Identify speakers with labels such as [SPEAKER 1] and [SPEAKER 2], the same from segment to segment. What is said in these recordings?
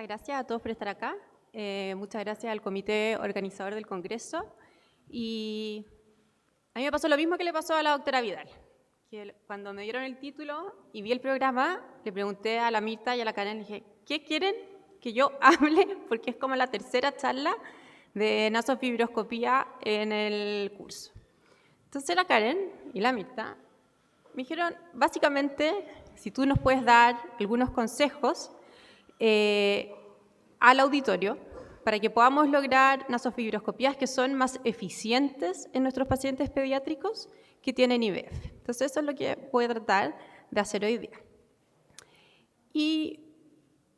[SPEAKER 1] gracias a todos por estar acá. Muchas gracias al comité organizador del Congreso. Y a mí me pasó lo mismo que le pasó a la doctora Vidal. Que cuando me dieron el título y vi el programa, le pregunté a la Mirta y a la Karen, le dije, ¿qué quieren que yo hable? Porque es como la tercera charla de nasofibroscopía en el curso. Entonces la Karen y la Mirta me dijeron, básicamente, si tú nos puedes dar algunos consejos al auditorio para que podamos lograr nasofibroscopías que son más eficientes en nuestros pacientes pediátricos que tienen IVF. Entonces eso es lo que voy a tratar de hacer hoy día. Y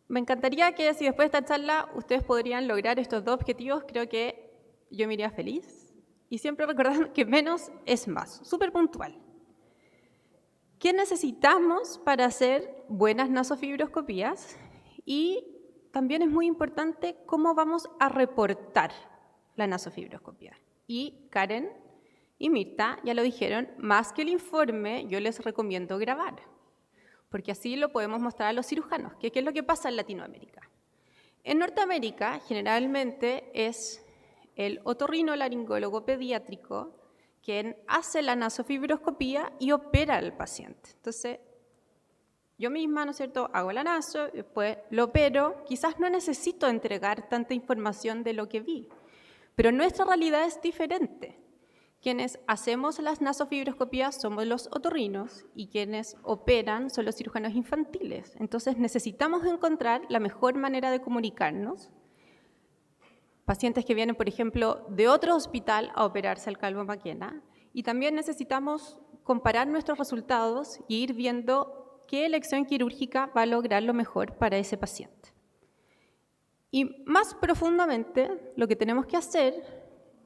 [SPEAKER 1] me encantaría que si después de esta charla ustedes podrían lograr estos dos objetivos, creo que yo me iría feliz. Y siempre recordando que menos es más, súper puntual. ¿Qué necesitamos para hacer buenas nasofibroscopías? Y también es muy importante cómo vamos a reportar la nasofibroscopía. Y Karen y Mirta ya lo dijeron, más que el informe, yo les recomiendo grabar, porque así lo podemos mostrar a los cirujanos, que qué es lo que pasa en Latinoamérica. En Norteamérica, generalmente es el otorrinolaringólogo pediátrico quien hace la nasofibroscopía y opera al paciente. Entonces, yo misma, ¿no es cierto?, hago la naso, después lo opero, quizás no necesito entregar tanta información de lo que vi, pero nuestra realidad es diferente. Quienes hacemos las nasofibroscopías somos los otorrinos y quienes operan son los cirujanos infantiles. Entonces necesitamos encontrar la mejor manera de comunicarnos. Pacientes que vienen, por ejemplo, de otro hospital a operarse al calvo Maquena, y también necesitamos comparar nuestros resultados y ir viendo qué elección quirúrgica va a lograr lo mejor para ese paciente. Y más profundamente, lo que tenemos que hacer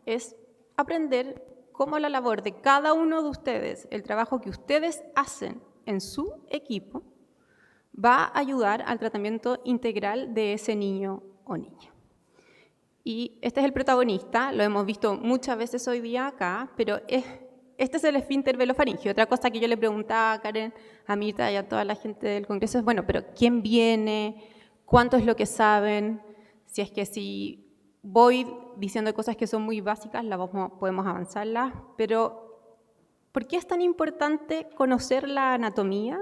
[SPEAKER 1] es aprender cómo la labor de cada uno de ustedes, el trabajo que ustedes hacen en su equipo, va a ayudar al tratamiento integral de ese niño o niña. Y este es el protagonista, lo hemos visto muchas veces hoy día acá, pero este es el esfínter velofaringeo. Otra cosa que yo le preguntaba a Karen, a Mirta y a toda la gente del Congreso es, bueno, pero ¿quién viene? ¿Cuánto es lo que saben? Si es que si voy diciendo cosas que son muy básicas, podemos avanzarlas, pero ¿por qué es tan importante conocer la anatomía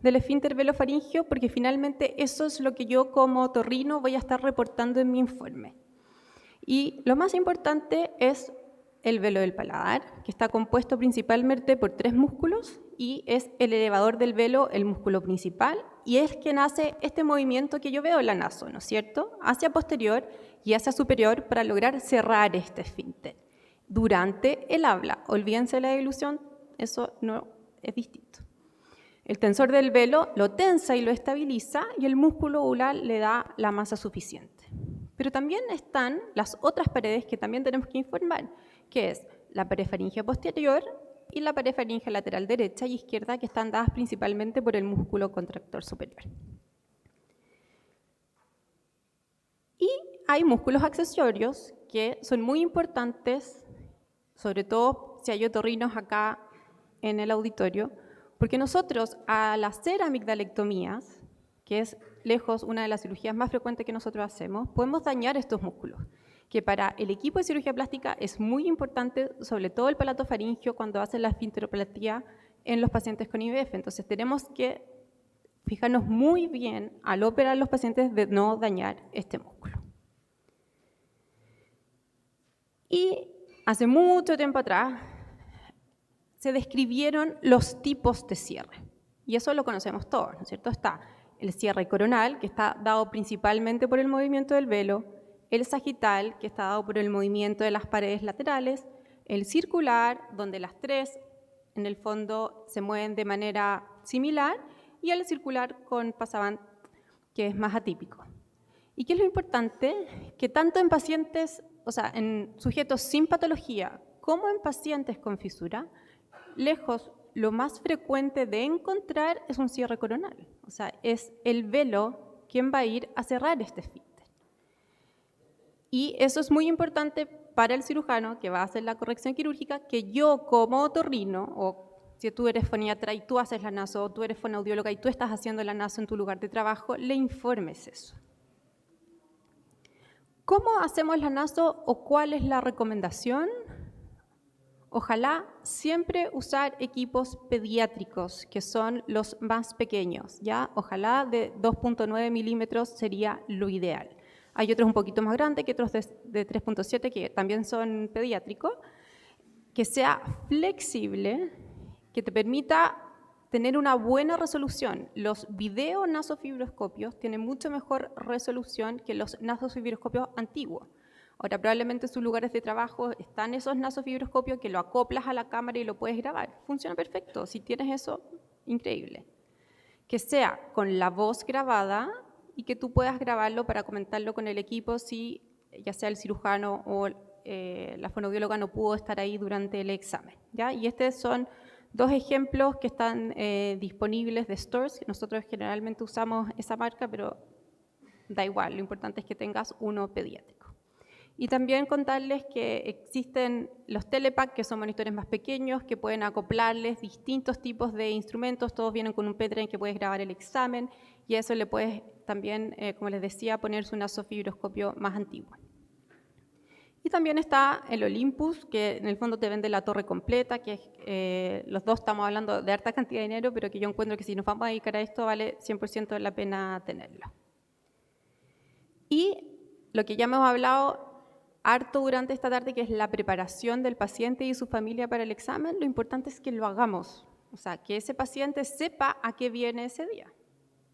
[SPEAKER 1] del esfínter velofaringeo? Porque finalmente eso es lo que yo como otorrino voy a estar reportando en mi informe. Y lo más importante es el velo del paladar, que está compuesto principalmente por 3 músculos y es el elevador del velo el músculo principal y es quien hace este movimiento que yo veo en la naso, ¿no es cierto?, hacia posterior y hacia superior para lograr cerrar este esfínter. Durante el habla, olvídense de la dilución, eso no es distinto. El tensor del velo lo tensa y lo estabiliza y el músculo ular le da la masa suficiente. Pero también están las otras paredes que también tenemos que informar, que es la pared faríngea posterior y la pared faríngea lateral derecha y izquierda, que están dadas principalmente por el músculo contractor superior. Y hay músculos accesorios que son muy importantes, sobre todo si hay otorrinos acá en el auditorio, porque nosotros al hacer amigdalectomías, que es lejos una de las cirugías más frecuentes que nosotros hacemos, podemos dañar estos músculos, que para el equipo de cirugía plástica es muy importante, sobre todo el palatofaringio, cuando hacen la esfinteroplastía en los pacientes con IVF. Entonces tenemos que fijarnos muy bien al operar a los pacientes de no dañar este músculo. Y hace mucho tiempo atrás se describieron los tipos de cierre, y eso lo conocemos todos, ¿no es cierto? Está el cierre coronal, que está dado principalmente por el movimiento del velo, el sagital, que está dado por el movimiento de las paredes laterales, el circular, donde las 3 en el fondo se mueven de manera similar, y el circular con pasaband, que es más atípico. ¿Y qué es lo importante? Que tanto en pacientes, o sea, en sujetos sin patología, como en pacientes con fisura, lejos lo más frecuente de encontrar es un cierre coronal. O sea, es el velo quien va a ir a cerrar este esfínter. Y eso es muy importante para el cirujano que va a hacer la corrección quirúrgica, que yo como otorrino, o si tú eres foniatra y tú haces la naso, o tú eres fonoaudióloga y tú estás haciendo la naso en tu lugar de trabajo, le informes eso. ¿Cómo hacemos la naso o cuál es la recomendación? Ojalá siempre usar equipos pediátricos, que son los más pequeños, ¿ya? Ojalá de 2.9 milímetros sería lo ideal. Hay otros un poquito más grandes, que otros de 3.7, que también son pediátricos, que sea flexible, que te permita tener una buena resolución. Los videonasofibroscopios tienen mucho mejor resolución que los nasofibroscopios antiguos. Ahora, probablemente en sus lugares de trabajo están esos nasofibroscopios que lo acoplas a la cámara y lo puedes grabar. Funciona perfecto. Si tienes eso, increíble. Que sea con la voz grabada y que tú puedas grabarlo para comentarlo con el equipo si ya sea el cirujano o la fonoaudióloga no pudo estar ahí durante el examen, ¿ya? Y estos son 2 ejemplos que están disponibles de Storz. Nosotros generalmente usamos esa marca, pero da igual, lo importante es que tengas uno pediátrico. Y también contarles que existen los telepack, que son monitores más pequeños, que pueden acoplarles distintos tipos de instrumentos. Todos vienen con un pendrive que puedes grabar el examen, y a eso le puedes también, como les decía, poner su nasofibroscopio más antiguo. Y también está el Olympus, que en el fondo te vende la torre completa, que los dos estamos hablando de harta cantidad de dinero, pero que yo encuentro que si nos vamos a dedicar a esto vale 100% la pena tenerlo. Y lo que ya hemos hablado harto durante esta tarde, que es la preparación del paciente y su familia para el examen, lo importante es que lo hagamos. O sea, que ese paciente sepa a qué viene ese día.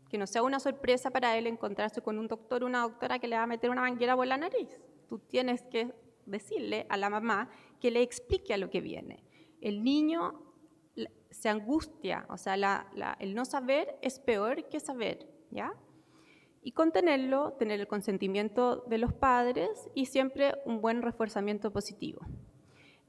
[SPEAKER 1] Que no sea una sorpresa para él encontrarse con un doctor o una doctora que le va a meter una manguera por la nariz. Tú tienes que decirle a la mamá que le explique a lo que viene. El niño se angustia, o sea, el no saber es peor que saber, ¿ya? Y contenerlo, tener el consentimiento de los padres y siempre un buen refuerzamiento positivo.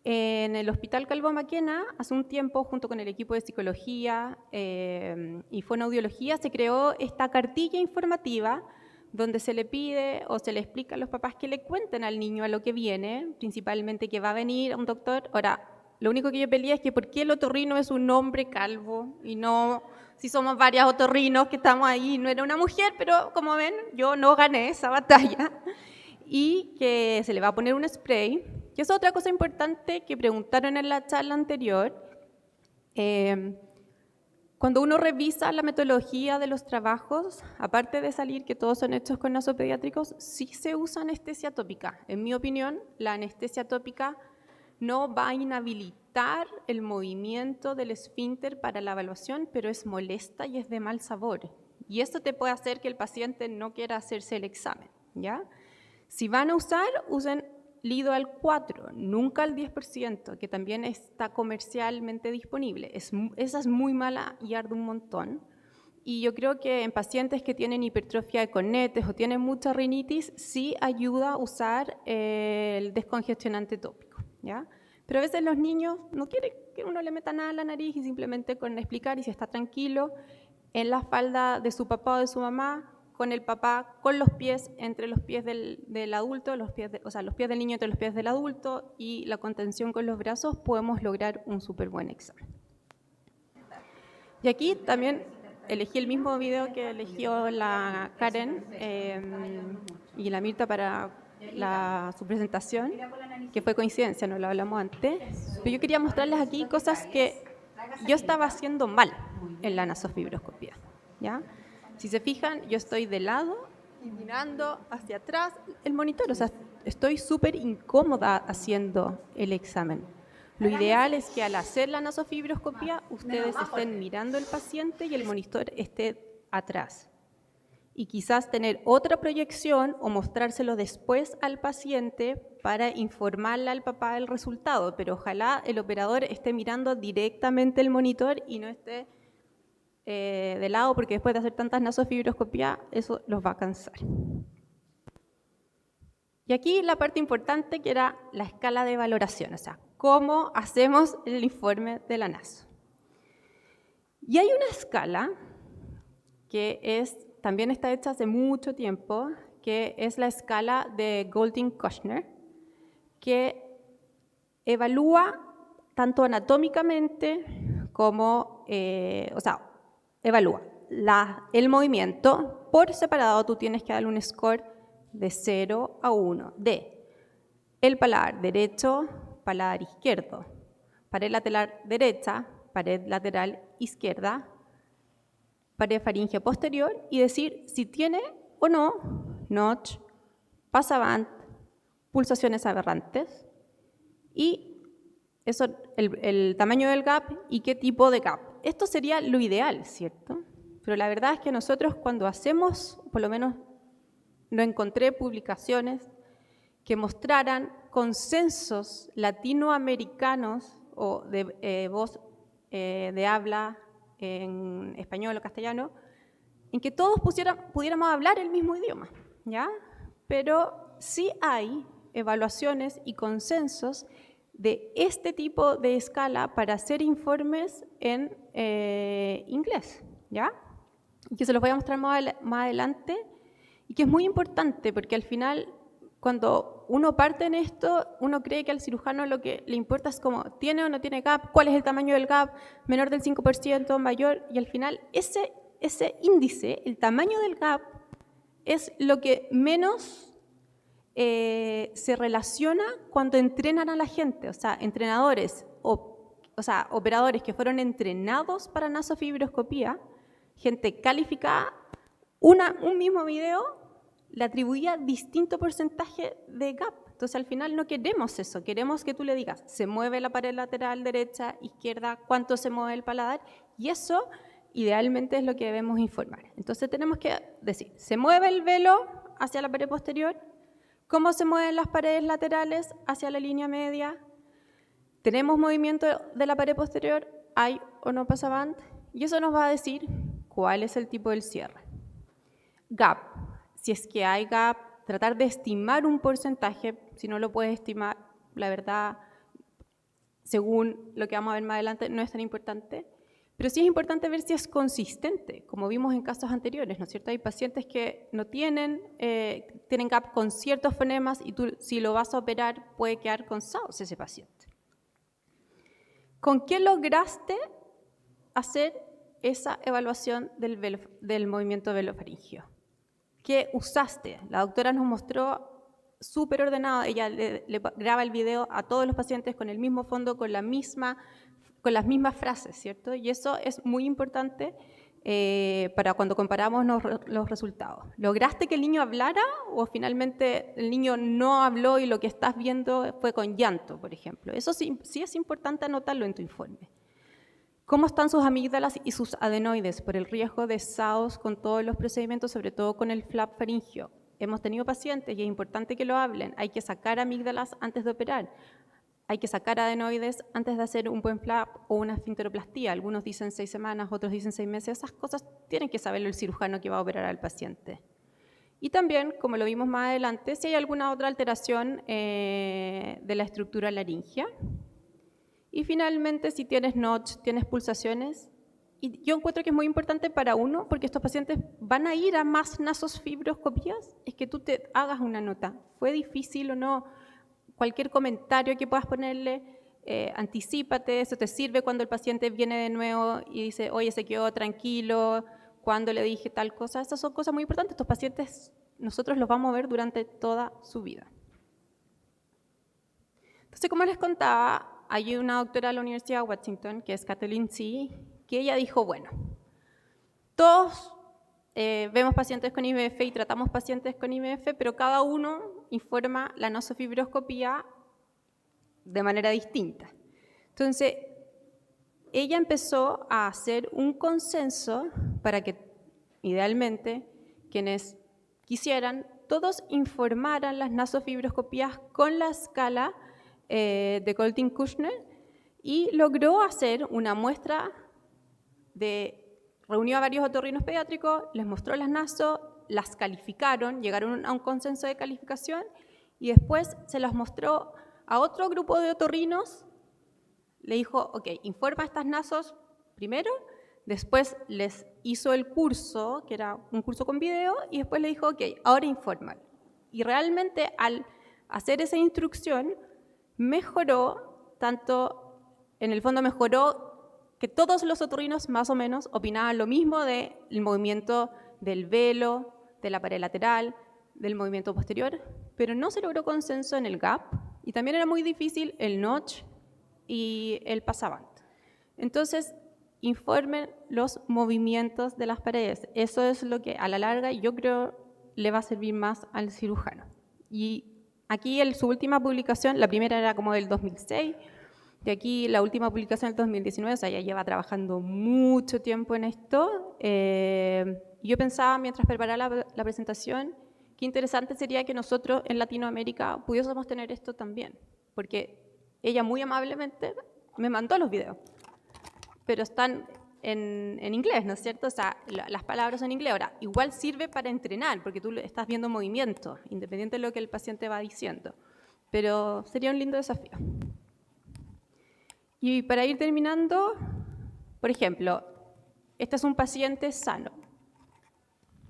[SPEAKER 1] En el Hospital Calvo Maquena, hace un tiempo, junto con el equipo de psicología y fonoaudiología, se creó esta cartilla informativa donde se le pide o se le explica a los papás que le cuenten al niño a lo que viene, principalmente que va a venir un doctor. Ahora, lo único que yo peleé es que por qué el otorrino es un hombre calvo y no, si somos varias otorrinos que estamos ahí, no era una mujer, pero como ven, yo no gané esa batalla. Y que se le va a poner un spray, que es otra cosa importante que preguntaron en la charla anterior. Cuando uno revisa la metodología de los trabajos, aparte de salir que todos son hechos con nasopediátricos, sí se usa anestesia tópica. En mi opinión, la anestesia tópica no va a inhabilitar el movimiento del esfínter para la evaluación, pero es molesta y es de mal sabor. Y esto te puede hacer que el paciente no quiera hacerse el examen, ¿ya? Si van a usar, usen Lido al 4, nunca al 10%, que también está comercialmente disponible. Esa es muy mala y arde un montón. Y yo creo que en pacientes que tienen hipertrofia de cornetes o tienen mucha rinitis, sí ayuda a usar el descongestionante tópico, ¿ya? Pero a veces los niños no quieren que uno le meta nada a la nariz y simplemente con explicar, y si está tranquilo, en la falda de su papá o de su mamá, con el papá, con los pies entre los pies del adulto, los pies del niño entre los pies del adulto y la contención con los brazos, podemos lograr un súper buen examen. Y aquí también elegí el mismo video que eligió la Karen y la Mirta para su presentación, que fue coincidencia, no lo hablamos antes, pero yo quería mostrarles aquí cosas que yo estaba haciendo mal en la nasofibroscopía, ¿ya? Si se fijan, yo estoy de lado y mirando hacia atrás el monitor, o sea, estoy súper incómoda haciendo el examen. Lo ideal es que al hacer la nasofibroscopía, ustedes estén mirando al paciente y el monitor esté atrás. Y quizás tener otra proyección o mostrárselo después al paciente para informarle al papá del resultado, pero ojalá el operador esté mirando directamente el monitor y no esté de lado, porque después de hacer tantas nasofibroscopías, eso los va a cansar. Y aquí la parte importante, que era la escala de valoración, o sea, cómo hacemos el informe de la naso. Y hay una escala que también está hecha hace mucho tiempo, que es la escala de Golding-Kushner, que evalúa tanto anatómicamente como, evalúa el movimiento por separado. Tú tienes que darle un score de 0 a 1 de el paladar derecho, paladar izquierdo, pared lateral derecha, pared lateral izquierda, pared faríngea posterior y decir si tiene o no notch, pasaband, pulsaciones aberrantes y eso, el tamaño del gap y qué tipo de gap. Esto sería lo ideal, ¿cierto? Pero la verdad es que nosotros cuando hacemos, por lo menos no encontré publicaciones que mostraran consensos latinoamericanos o de voz de habla en español o castellano, en que todos pudiéramos hablar el mismo idioma, ¿ya? Pero sí hay evaluaciones y consensos de este tipo de escala para hacer informes en inglés, ¿ya? Y que se los voy a mostrar más adelante y que es muy importante porque al final cuando uno parte en esto, uno cree que al cirujano lo que le importa es como tiene o no tiene gap, cuál es el tamaño del gap, menor del 5%, mayor, y al final ese índice, el tamaño del gap, es lo que menos se relaciona cuando entrenan a la gente, o sea, entrenadores, o sea, operadores que fueron entrenados para nasofibroscopía, gente calificada, un mismo video le atribuía distinto porcentaje de gap. Entonces, al final no queremos eso, queremos que tú le digas, se mueve la pared lateral derecha, izquierda, cuánto se mueve el paladar, y eso idealmente es lo que debemos informar. Entonces, tenemos que decir, se mueve el velo hacia la pared posterior, cómo se mueven las paredes laterales hacia la línea media, tenemos movimiento de la pared posterior, hay o no pasaband, y eso nos va a decir cuál es el tipo del cierre. Gap. Si es que hay gap, tratar de estimar un porcentaje, si no lo puedes estimar, la verdad, según lo que vamos a ver más adelante, no es tan importante, pero sí es importante ver si es consistente, como vimos en casos anteriores, ¿no es cierto? Hay pacientes que no tienen gap con ciertos fonemas y tú, si lo vas a operar, puede quedar con SAOS ese paciente. ¿Con qué lograste hacer esa evaluación del movimiento velofaringeo? ¿Qué usaste? La doctora nos mostró súper ordenado, ella le graba el video a todos los pacientes con el mismo fondo, con las mismas frases, ¿cierto? Y eso es muy importante para cuando comparamos los resultados. ¿Lograste que el niño hablara o finalmente el niño no habló y lo que estás viendo fue con llanto, por ejemplo? Eso sí es importante anotarlo en tu informe. ¿Cómo están sus amígdalas y sus adenoides por el riesgo de SAOS con todos los procedimientos, sobre todo con el flap faríngeo? Hemos tenido pacientes y es importante que lo hablen. Hay que sacar amígdalas antes de operar. Hay que sacar adenoides antes de hacer un buen flap o una esfinteroplastía. Algunos dicen 6 semanas, otros dicen 6 meses. Esas cosas tienen que saberlo el cirujano que va a operar al paciente. Y también, como lo vimos más adelante, si hay alguna otra alteración de la estructura laringea. Y finalmente, si tienes notch, tienes pulsaciones, y yo encuentro que es muy importante para uno, porque estos pacientes van a ir a más nasofibroscopías, es que tú te hagas una nota. ¿Fue difícil o no? Cualquier comentario que puedas ponerle, anticípate, eso te sirve cuando el paciente viene de nuevo y dice, oye, se quedó tranquilo, cuando le dije tal cosa. Estas son cosas muy importantes. Estos pacientes nosotros los vamos a ver durante toda su vida. Entonces, como les contaba, hay una doctora de la Universidad de Washington, que es Kathleen C., que ella dijo, bueno, todos vemos pacientes con IVF y tratamos pacientes con IVF, pero cada uno informa la nasofibroscopía de manera distinta. Entonces, ella empezó a hacer un consenso para que, idealmente, quienes quisieran, todos informaran las nasofibroscopías con la escala de Colting-Kushner y logró hacer una muestra reunió a varios otorrinos pediátricos, les mostró las naso, las calificaron, llegaron a un consenso de calificación y después se las mostró a otro grupo de otorrinos, le dijo, ok, informa estas nasos primero, después les hizo el curso, que era un curso con video, y después le dijo, ok, ahora informan. Y realmente al hacer esa instrucción, mejoró, en el fondo mejoró que todos los otorrinos más o menos opinaban lo mismo del movimiento del velo, de la pared lateral, del movimiento posterior, pero no se logró consenso en el gap y también era muy difícil el notch y el passavant. Entonces, informen los movimientos de las paredes. Eso es lo que a la larga yo creo le va a servir más al cirujano. Y aquí su última publicación, la primera era como del 2006, de aquí la última publicación del 2019, o sea, ya lleva trabajando mucho tiempo en esto. Yo pensaba, mientras preparaba la presentación, qué interesante sería que nosotros en Latinoamérica pudiésemos tener esto también, porque ella muy amablemente me mandó los videos, pero están en inglés, ¿no es cierto? O sea, las palabras son en inglés. Ahora, igual sirve para entrenar, porque tú estás viendo movimiento, independiente de lo que el paciente va diciendo, pero sería un lindo desafío. Y para ir terminando, por ejemplo, este es un paciente sano.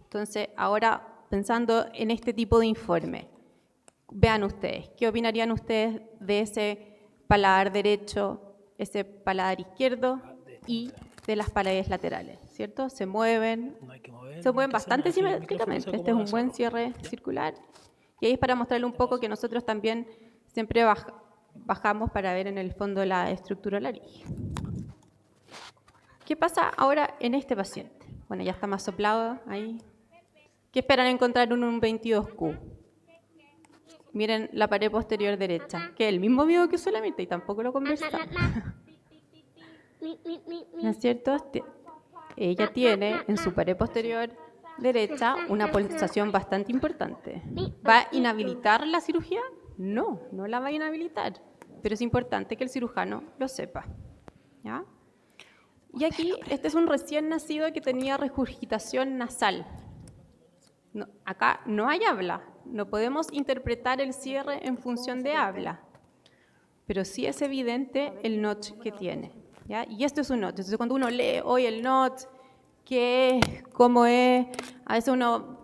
[SPEAKER 1] Entonces, ahora pensando en este tipo de informe, vean ustedes, ¿qué opinarían ustedes de ese paladar derecho, ese paladar izquierdo y de las paredes laterales? ¿Cierto? Se mueven, se mueven bastante simétricamente. Este es un buen cierre circular. Y ahí es para mostrarle un poco que nosotros también siempre bajamos para ver en el fondo la estructura de la laringe. ¿Qué pasa ahora en este paciente? Bueno, ya está más soplado ahí. ¿Qué esperan encontrar en un 22Q? Miren la pared posterior derecha, que es el mismo video que solamente y tampoco lo conversamos. ¿No es cierto? Ella tiene en su pared posterior derecha una polarización bastante importante. ¿Va a inhabilitar la cirugía? No, no la va a inhabilitar, pero es importante que el cirujano lo sepa. ¿Ya? Y aquí, este es un recién nacido que tenía regurgitación nasal. No, acá no hay habla, no podemos interpretar el cierre en función de habla, pero sí es evidente el notch que tiene, ¿ya? Y esto es un notch. Entonces, cuando uno lee hoy el notch, qué es, cómo es, a veces uno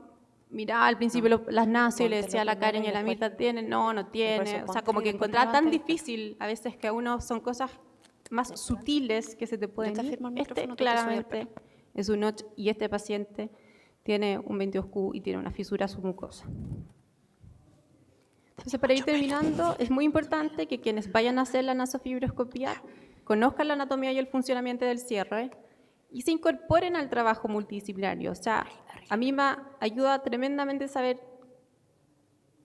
[SPEAKER 1] miraba al principio las nasos y le decía a la Karen y a la Mirta, ¿tiene? No, no tiene. O sea, como que encontraba tan difícil a veces que a uno son cosas más sutiles que se te pueden ir. Este claramente es un notch y este paciente tiene un 22Q y tiene una fisura submucosa. Entonces, para ir terminando, es muy importante que quienes vayan a hacer la nasofibroscopía conozcan la anatomía y el funcionamiento del cierre y se incorporen al trabajo multidisciplinario. O sea, a mí me ayuda tremendamente saber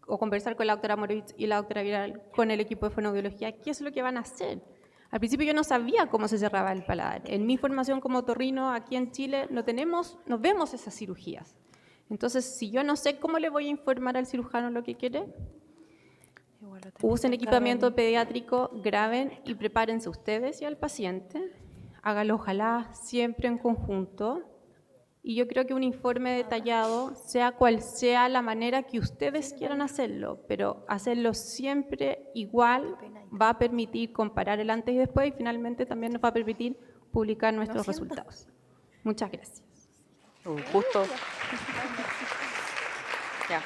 [SPEAKER 1] o conversar con la doctora Morovitz y la doctora Viral con el equipo de fonoaudiología qué es lo que van a hacer. Al principio yo no sabía cómo se cerraba el paladar. En mi formación como otorrino aquí en Chile no vemos esas cirugías. Entonces, si yo no sé cómo le voy a informar al cirujano lo que quiere, usen equipamiento pediátrico, graben y prepárense ustedes y al paciente. Hágalo ojalá siempre en conjunto. Y yo creo que un informe detallado, sea cual sea la manera que ustedes quieran hacerlo, pero hacerlo siempre igual va a permitir comparar el antes y después y finalmente también nos va a permitir publicar nuestros resultados. Muchas gracias.
[SPEAKER 2] Un gusto. Ya.